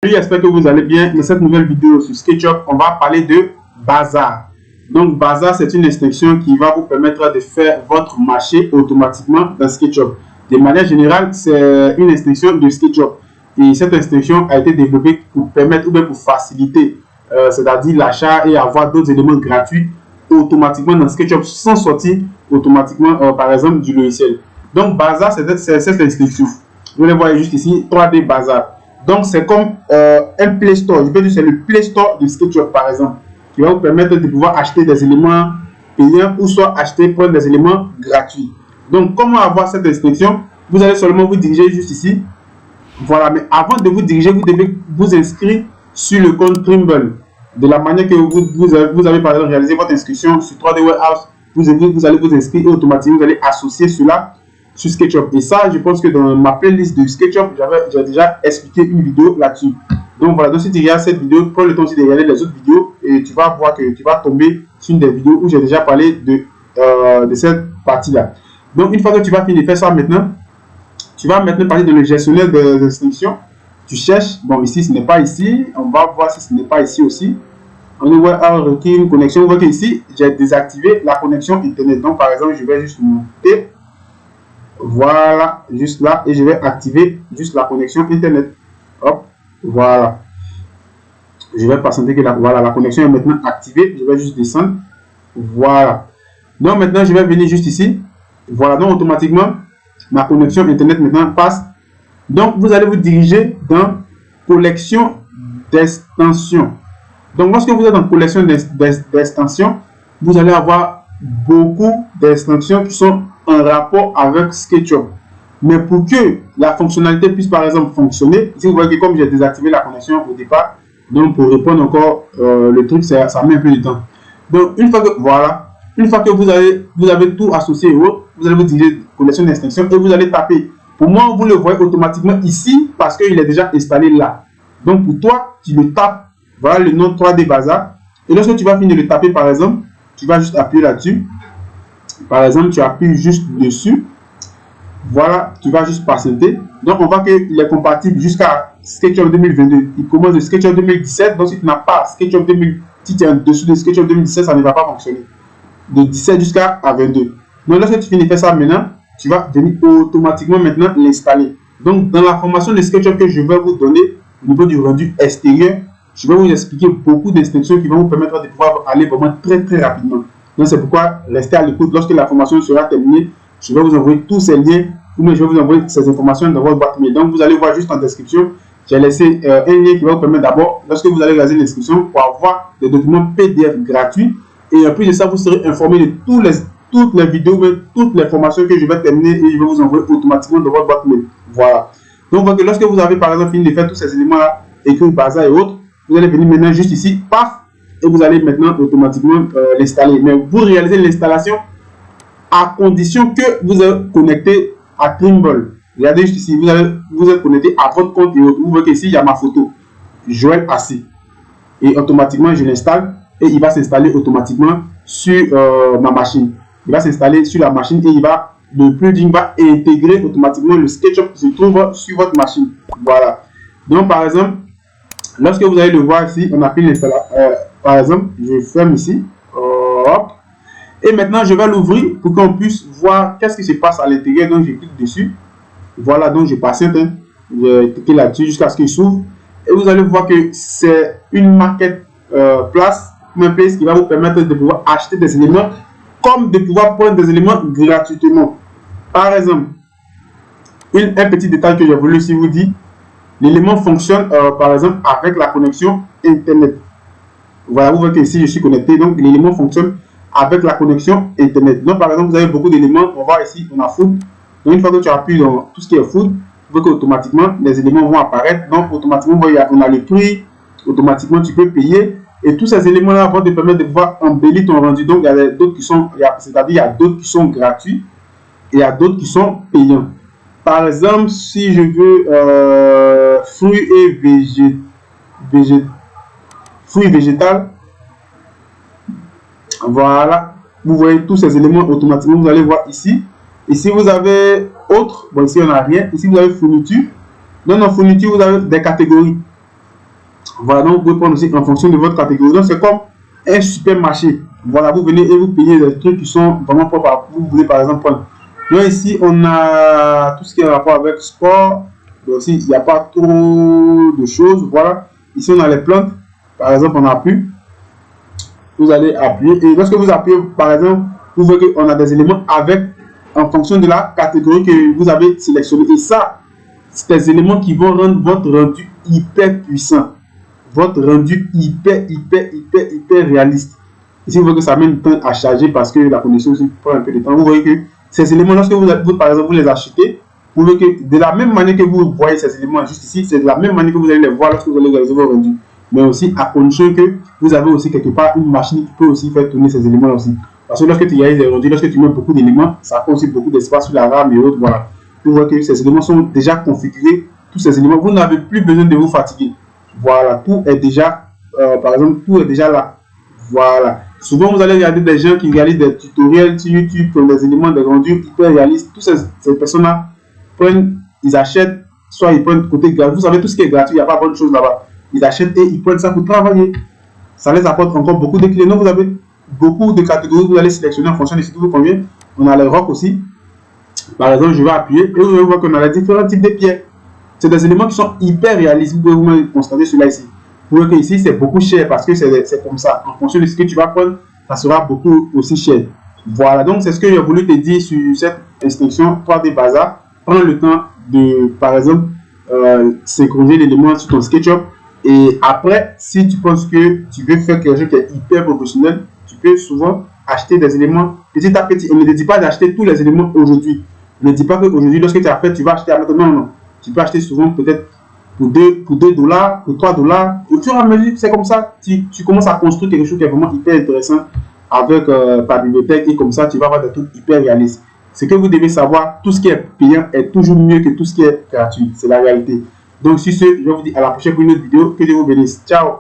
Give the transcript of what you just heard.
J'espère que vous allez bien. Dans cette nouvelle vidéo sur SketchUp, on va parler de bazar. Donc bazar, c'est une extension qui va vous permettre de faire votre marché automatiquement dans SketchUp. De manière générale, c'est une extension de SketchUp. Et cette extension a été développée pour permettre ou bien pour faciliter, c'est-à-dire l'achat et avoir d'autres éléments gratuits automatiquement dans SketchUp sans sortir automatiquement, par exemple, du logiciel. Donc bazar, c'est cette extension. Vous le voyez juste ici, 3D bazar. Donc, c'est comme un Play Store. Je peux dire que c'est le Play Store de SketchUp, par exemple, qui va vous permettre de pouvoir acheter des éléments payants ou soit prendre des éléments gratuits. Donc, comment avoir cette extension? Vous allez seulement vous diriger juste ici. Voilà, mais avant de vous diriger, vous devez vous inscrire sur le compte Trimble. De la manière que vous avez par exemple réalisé votre inscription sur 3D Warehouse, vous allez vous inscrire et automatiquement vous allez associer cela sur SketchUp. Et ça, je pense que dans ma playlist de SketchUp, j'ai déjà expliqué une vidéo là-dessus. Donc voilà, donc si tu regardes cette vidéo, prends le temps aussi de regarder les autres vidéos et tu vas voir que tu vas tomber sur une des vidéos où j'ai déjà parlé de cette partie-là. Donc une fois que tu vas finir de faire ça maintenant, tu vas maintenant parler dans le gestionnaire des instructions. Tu cherches, bon ici ce n'est pas ici, on va voir si ce n'est pas ici aussi. On va requérir une connexion, on voit qu'ici j'ai désactivé la connexion internet. Donc par exemple, je vais juste monter. Voilà, juste là, et je vais activer juste la connexion internet. Hop, voilà. Je vais patienter que la connexion est maintenant activée. Je vais juste descendre. Voilà. Donc maintenant, je vais venir juste ici. Voilà, donc automatiquement, ma connexion internet maintenant passe. Donc vous allez vous diriger dans collection d'extensions. Donc lorsque vous êtes dans collection d'extensions, vous allez avoir beaucoup d'extensions qui sont en rapport avec SketchUp. Mais pour que la fonctionnalité puisse par exemple fonctionner, ici vous voyez que comme j'ai désactivé la connexion au départ, donc pour répondre encore le truc, ça met un peu de temps. Donc une fois que voilà, une fois que vous avez tout associé au autre, vous allez vous diriger collection d'extensions et vous allez taper. Pour moi, vous le voyez automatiquement ici parce qu'il est déjà installé là. Donc pour toi, tu le tapes, voilà le nom 3D bazar. Et lorsque tu vas finir de le taper par exemple, tu vas juste appuyer là-dessus. Par exemple, tu appuies juste dessus. Voilà, tu vas juste patienter. Donc, on voit qu'il est compatible jusqu'à SketchUp 2022. Il commence de SketchUp 2017. Donc, si tu n'as pas SketchUp 2000, si tu es en dessous de SketchUp 2017, ça ne va pas fonctionner. De 17 jusqu'à 22. Donc, lorsque tu finis de faire ça maintenant, tu vas venir automatiquement maintenant l'installer. Donc, dans la formation de SketchUp que je vais vous donner au niveau du rendu extérieur, je vais vous expliquer beaucoup d'instructions qui vont vous permettre de pouvoir aller vraiment très rapidement. Donc c'est pourquoi restez à l'écoute. Lorsque la formation sera terminée, je vais vous envoyer tous ces liens ou je vais vous envoyer ces informations dans votre boîte mail. Donc vous allez voir juste en description, j'ai laissé un lien qui va vous permettre d'abord, lorsque vous allez réaliser l'inscription, pour avoir des documents PDF gratuits. Et en plus de ça, vous serez informé de toutes les vidéos, toutes les formations que je vais terminer et je vais vous envoyer automatiquement dans votre boîte mail. Voilà. Donc voyez que lorsque vous avez par exemple fini de faire tous ces éléments-là, écrits, bazar et autres, vous allez venir maintenant juste ici, paf, et vous allez maintenant automatiquement l'installer. Mais vous réalisez l'installation à condition que vous êtes connecté à Trimble. Regardez juste ici, vous êtes connecté à votre compte et vous voyez qu'ici il y a ma photo, Joël Assis. Et automatiquement je l'installe et il va s'installer automatiquement sur ma machine. Il va s'installer sur la machine et le plugin va intégrer automatiquement le SketchUp qui se trouve sur votre machine. Voilà. Donc par exemple, lorsque vous allez le voir ici, on a pris l'installation. Par exemple, je ferme ici. Hop. Et maintenant, je vais l'ouvrir pour qu'on puisse voir qu'est-ce qui se passe à l'intérieur. Donc, je clique dessus. Voilà, donc je patiente. Hein. Je clique là-dessus jusqu'à ce qu'il s'ouvre. Et vous allez voir que c'est une marketplace qui va vous permettre de pouvoir acheter des éléments comme de pouvoir prendre des éléments gratuitement. Par exemple, un petit détail que j'ai voulu ici vous dire. L'élément fonctionne par exemple avec la connexion internet. Voilà, vous voyez que ici je suis connecté, donc l'élément fonctionne avec la connexion internet. Donc par exemple, vous avez beaucoup d'éléments. On voit ici, on a food. Donc une fois que tu appuies dans tout ce qui est food, vous voyez qu'automatiquement les éléments vont apparaître. Donc automatiquement, vous voyez, on a le prix, automatiquement tu peux payer. Et tous ces éléments-là vont te permettre de pouvoir embellir ton rendu. Donc il y a d'autres qui sont, c'est-à-dire il y a d'autres qui sont gratuits et il y a d'autres qui sont payants. Par exemple, si je veux fruits et végétal, voilà, vous voyez tous ces éléments automatiquement, vous allez voir ici. Ici, vous avez autre, bon ici on n'a rien, ici vous avez fourniture. Dans nos fournitures, vous avez des catégories. Voilà, donc vous pouvez prendre aussi en fonction de votre catégorie. Donc c'est comme un supermarché. Voilà, vous venez et vous payez des trucs qui sont vraiment propres à vous. Vous voulez par exemple prendre. Donc ici, on a tout ce qui est en rapport avec sport. Donc aussi, il n'y a pas trop de choses. Voilà. Ici, on a les plantes. Par exemple, on appuie. Vous allez appuyer. Et lorsque vous appuyez, par exemple, vous voyez qu'on a des éléments avec, en fonction de la catégorie que vous avez sélectionnée. Et ça, c'est des éléments qui vont rendre votre rendu hyper puissant. Votre rendu hyper réaliste. Ici, vous voyez que ça met du temps à charger parce que la connexion aussi prend un peu de temps. Vous voyez que ces éléments, lorsque vous par exemple, vous les achetez, vous voyez que de la même manière que vous voyez ces éléments juste ici, c'est de la même manière que vous allez les voir lorsque vous allez réaliser vos rendus. Mais aussi à condition que vous avez aussi quelque part une machine qui peut aussi faire tourner ces éléments aussi. Parce que lorsque tu réalises des rendus, lorsque tu mets beaucoup d'éléments, ça prend aussi beaucoup d'espace sur la RAM et autres. Voilà. Vous voyez que ces éléments sont déjà configurés. Tous ces éléments, vous n'avez plus besoin de vous fatiguer. Voilà, tout est déjà, par exemple, tout est déjà là. Voilà. Souvent, vous allez regarder des gens qui réalisent des tutoriels sur YouTube pour des éléments de rendu hyper réalistes. Toutes ces personnes-là prennent, ils achètent, soit ils prennent côté gratuit. Vous savez, tout ce qui est gratuit, il n'y a pas bonne chose là-bas. Ils achètent et ils prennent ça pour travailler. Ça les apporte encore beaucoup de clients. Donc, vous avez beaucoup de catégories que vous allez sélectionner en fonction de ce qui vous convient. On a les rocs aussi. Par exemple, je vais appuyer et vous allez voir qu'on a les différents types de pierres. C'est des éléments qui sont hyper réalistes. Vous pouvez vous-même constater cela ici. Vous voyez qu'ici, c'est beaucoup cher parce que c'est comme ça. En fonction de ce que tu vas prendre, ça sera beaucoup aussi cher. Voilà, donc c'est ce que j'ai voulu te dire sur cette instruction 3D Bazaar. Prends le temps de, par exemple, synchroniser l'élément sur ton SketchUp. Et après, si tu penses que tu veux faire quelque chose qui est hyper professionnel, tu peux souvent acheter des éléments petit à petit. On ne te dit pas d'acheter tous les éléments aujourd'hui. Ne dis pas qu'aujourd'hui, lorsque tu as fait, tu vas acheter à maintenant. Non, non. Tu peux acheter souvent peut-être pour 2 $, pour 3 $. Au fur et à mesure, c'est comme ça. Tu commences à construire quelque chose qui est vraiment hyper intéressant avec ta bibliothèque. Et comme ça, tu vas avoir des trucs hyper réalistes. Ce que vous devez savoir, tout ce qui est payant est toujours mieux que tout ce qui est gratuit. C'est la réalité. Donc, sur ce, je vous dis à la prochaine pour une autre vidéo. Que Dieu vous bénisse. Ciao!